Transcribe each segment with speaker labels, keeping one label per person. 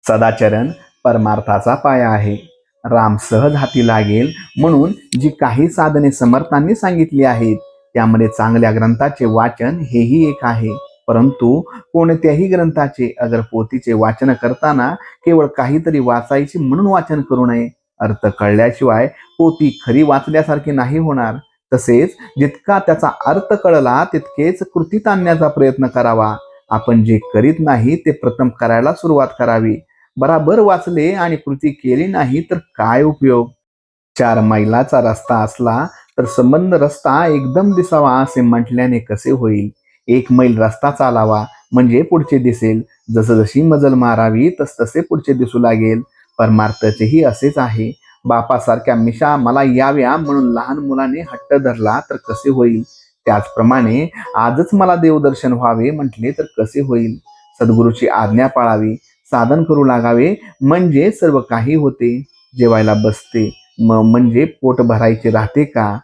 Speaker 1: सदाचरण परमार्थाचा पाया आहे. राम सहज हाती लागेल म्हणून जी काही साधने समर्थांनी सांगितली आहेत त्यामध्ये चांगल्या ग्रंथाचे वाचन हेही एक आहे. परंतु कोणत्याही ग्रंथाचे अगर पोथीचे वाचन करताना केवळ काहीतरी वाचायचे म्हणून वाचन करू नये. अर्थ कळल्याशिवाय पोथी खरी वाचल्यासारखी नाही होणार. तसेच जितका त्याचा अर्थ कळला तितकेच कृतीत आणण्याचा प्रयत्न करावा. आपण जे करीत नाही ते प्रथम करायला सुरुवात करावी. बराबर वाचले आणि कृती केली नाही तर काय उपयोग. 4 मैलाचा रस्ता असला तर संबंध रस्ता एकदम दिसावा असे म्हटल्याने कसे होईल. 1 मैल रस्ता चालावा म्हणजे पुढचे दिसेल. जसजशी मजल मारावी तसतसे पुढचे दिसू लागेल. परमार्थाचेही असेच आहे. बापासारख्या मिशा मला याव्या म्हणून लहान मुलाने हट्ट धरला तर कसे होईल. त्याचप्रमाणे आजच मला देवदर्शन व्हावे म्हटले तर कसे होईल. सद्गुरूची आज्ञा पाळावी, साधन करू लागावे म्हणजे सर्व काही होते. जेवायला बसते म्हणजे पोट भरायचे राहते का.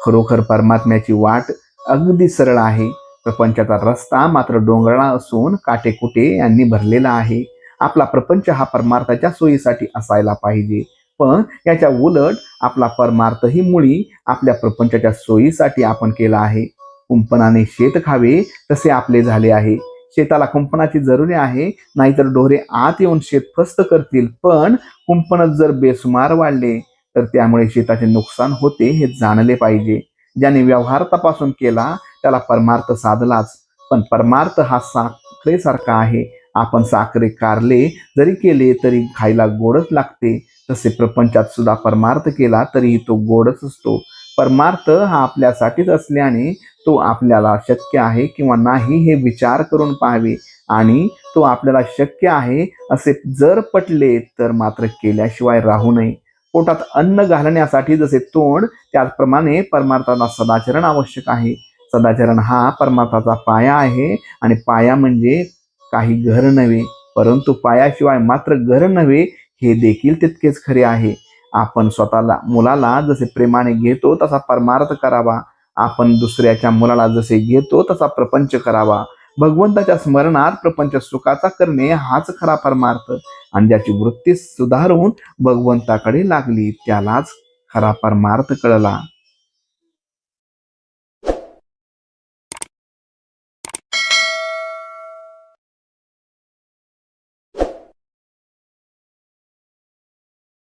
Speaker 1: खरोखर परमात्म्याची वाट अगदी सरळ आहे. प्रपंचाचा रस्ता मात्र डोंगराळा असून काटेकुटे यांनी भरलेला आहे. आपला प्रपंच हा परमार्थाच्या सोयीसाठी असायला पाहिजे, पण याच्या उलट आपला परमार्थही मुळी आपल्या प्रपंचाच्या सोयीसाठी आपण केला आहे. कुंपणाने शेत खावे तसे आपले झाले आहे. शेताला कुंपणाची जरुरी आहे, नाहीतर ढोरे आत येऊन शेत फस्त करतील. पण कुंपणच जर बेसुमार वाढले तर त्यामुळे शेताचे नुकसान होते हे जाणले पाहिजे. ज्याने व्यवहार तपासून केला त्याला परमार्थ साधलाच. पण परमार्थ हा साखरेसारखा आहे. आपण साखरे कारले जरी केले तरी खायला गोडच लागते. तसे प्रपंचात सुद्धा परमार्थ केला तरीही तो गोडच असतो. परमार्थ हा आपल्यासाठीच असल्याने तो आपल्याला शक्य आहे किंवा नाही हे विचार करून पाहावे आणि तो आपल्याला शक्य आहे असे जर पटले तर मात्र केल्याशिवाय राहू नये. पोटात अन्न घालण्यासाठी जसे तोंड त्याचप्रमाणे परमार्थाला सदाचरण आवश्यक आहे. सदाचरण हा परमार्थाचा पाया आहे आणि पाया म्हणजे काही घर नव्हे, परंतु पायाशिवाय मात्र घर नव्हे हे देखील तितकेच खरे आहे. आपण स्वतःला मुलाला जसे प्रेमाने घेतो तसा परमार्थ करावा. आपण दुसऱ्याच्या मुलाला जसे घेतो तसा प्रपंच करावा. भगवंताच्या स्मरणात प्रपंच सुखाचा करणे हाच खरा परमार्थ. आणि ज्याची वृत्ती सुधारून भगवंताकडे लागली त्यालाच खरा परमार्थ कळला.